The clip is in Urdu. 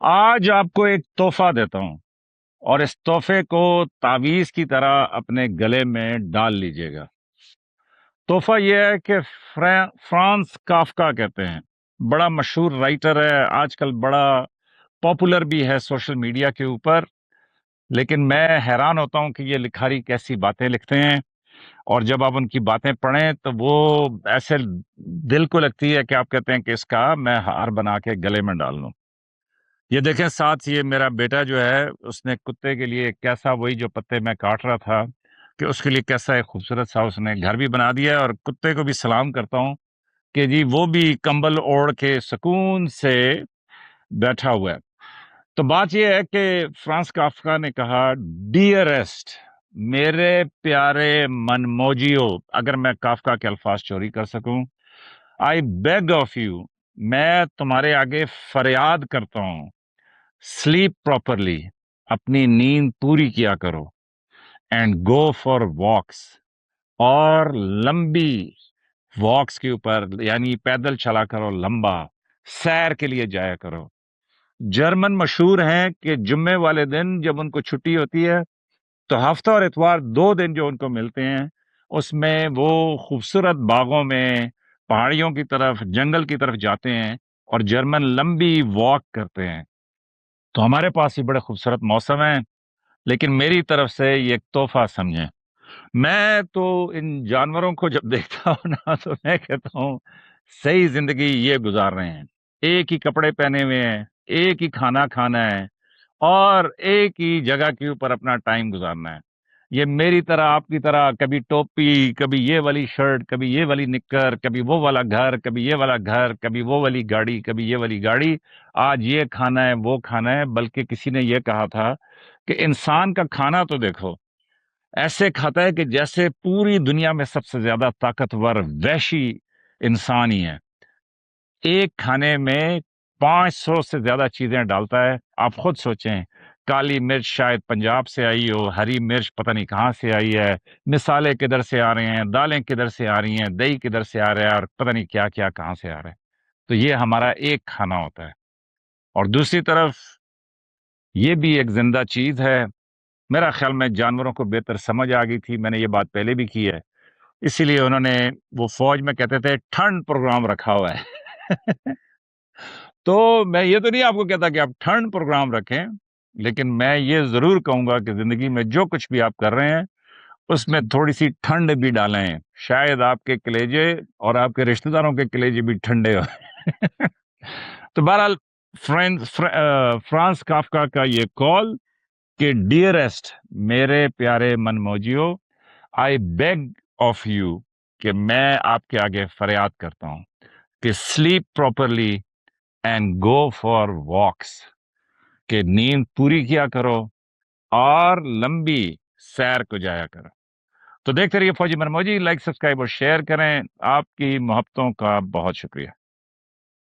آج آپ کو ایک تحفہ دیتا ہوں اور اس تحفے کو تعویذ کی طرح اپنے گلے میں ڈال لیجئے گا۔ تحفہ یہ ہے کہ فرانس کافکا کہتے ہیں، بڑا مشہور رائٹر ہے، آج کل بڑا پاپولر بھی ہے سوشل میڈیا کے اوپر، لیکن میں حیران ہوتا ہوں کہ یہ لکھاری کیسی باتیں لکھتے ہیں، اور جب آپ ان کی باتیں پڑھیں تو وہ ایسے دل کو لگتی ہے کہ آپ کہتے ہیں کہ اس کا میں ہار بنا کے گلے میں ڈال لوں۔ یہ دیکھیں ساتھ، یہ میرا بیٹا جو ہے اس نے کتے کے لیے کیسا، وہی جو پتے میں کاٹ رہا تھا، کہ اس کے لیے کیسا ایک خوبصورت سا اس نے گھر بھی بنا دیا ہے، اور کتے کو بھی سلام کرتا ہوں کہ جی وہ بھی کمبل اوڑھ کے سکون سے بیٹھا ہوا ہے۔ تو بات یہ ہے کہ فرانس کافکا نے کہا، ڈیئرسٹ، میرے پیارے من موجیو، اگر میں کافکا کے الفاظ چوری کر سکوں، آئی بیگ آف یو، میں تمہارے آگے فریاد کرتا ہوں، سلیپ پراپرلی، اپنی نیند پوری کیا کرو، اینڈ گو فار واکس، اور لمبی واکس کے اوپر، یعنی پیدل چلا کرو، لمبا سیر کے لیے جایا کرو۔ جرمن مشہور ہیں کہ جمعے والے دن جب ان کو چھٹی ہوتی ہے تو ہفتہ اور اتوار 2 دن جو ان کو ملتے ہیں، اس میں وہ خوبصورت باغوں میں، پہاڑیوں کی طرف، جنگل کی طرف جاتے ہیں اور جرمن لمبی واک کرتے ہیں۔ تو ہمارے پاس یہ بڑے خوبصورت موسم ہیں، لیکن میری طرف سے یہ ایک تحفہ سمجھیں۔ میں تو ان جانوروں کو جب دیکھتا ہوں نا تو میں کہتا ہوں صحیح زندگی یہ گزار رہے ہیں، ایک ہی کپڑے پہنے ہوئے ہیں، ایک ہی کھانا کھانا ہے، اور ایک ہی جگہ کے اوپر اپنا ٹائم گزارنا ہے۔ یہ میری طرح، آپ کی طرح، کبھی ٹوپی، کبھی یہ والی شرٹ، کبھی یہ والی نکر، کبھی وہ والا گھر، کبھی یہ والا گھر، کبھی وہ والی گاڑی، کبھی یہ والی گاڑی، آج یہ کھانا ہے وہ کھانا ہے۔ بلکہ کسی نے یہ کہا تھا کہ انسان کا کھانا تو دیکھو، ایسے کھاتا ہے کہ جیسے پوری دنیا میں سب سے زیادہ طاقتور وحشی انسان ہی ہے۔ ایک کھانے میں 500 سے زیادہ چیزیں ڈالتا ہے۔ آپ خود سوچیں، کالی مرچ شاید پنجاب سے آئی ہو، ہری مرچ پتہ نہیں کہاں سے آئی ہے، مسالے کدھر سے آ رہے ہیں، دالیں کدھر سے آ رہی ہیں، دہی کدھر سے آ رہا ہے، اور پتہ نہیں کیا کیا کہاں سے آ رہا ہے۔ تو یہ ہمارا ایک کھانا ہوتا ہے، اور دوسری طرف یہ بھی ایک زندہ چیز ہے۔ میرا خیال میں جانوروں کو بہتر سمجھ آ گئی تھی، میں نے یہ بات پہلے بھی کی ہے، اسی لیے انہوں نے، وہ فوج میں کہتے تھے ٹھنڈ پروگرام رکھا ہوا ہے۔ تو میں یہ تو نہیں آپ کو کہتا کہ آپ ٹھنڈ پروگرام رکھیں، لیکن میں یہ ضرور کہوں گا کہ زندگی میں جو کچھ بھی آپ کر رہے ہیں اس میں تھوڑی سی ٹھنڈ بھی ڈالیں، شاید آپ کے کلیجے اور آپ کے رشتہ داروں کے کلیجے بھی ٹھنڈے ہو۔ تو بہرحال، فرانس کافکا کا یہ کال کہ ڈیئرسٹ، میرے پیارے من موجیو، آئی بیگ آف یو، کہ میں آپ کے آگے فریاد کرتا ہوں کہ slip properly and go for walks, کہ نیند پوری کیا کرو اور لمبی سیر کو جایا کرو۔ تو دیکھتے رہیے فوجی من موجی، لائک، سبسکرائب اور شیئر کریں۔ آپ کی محبتوں کا بہت شکریہ۔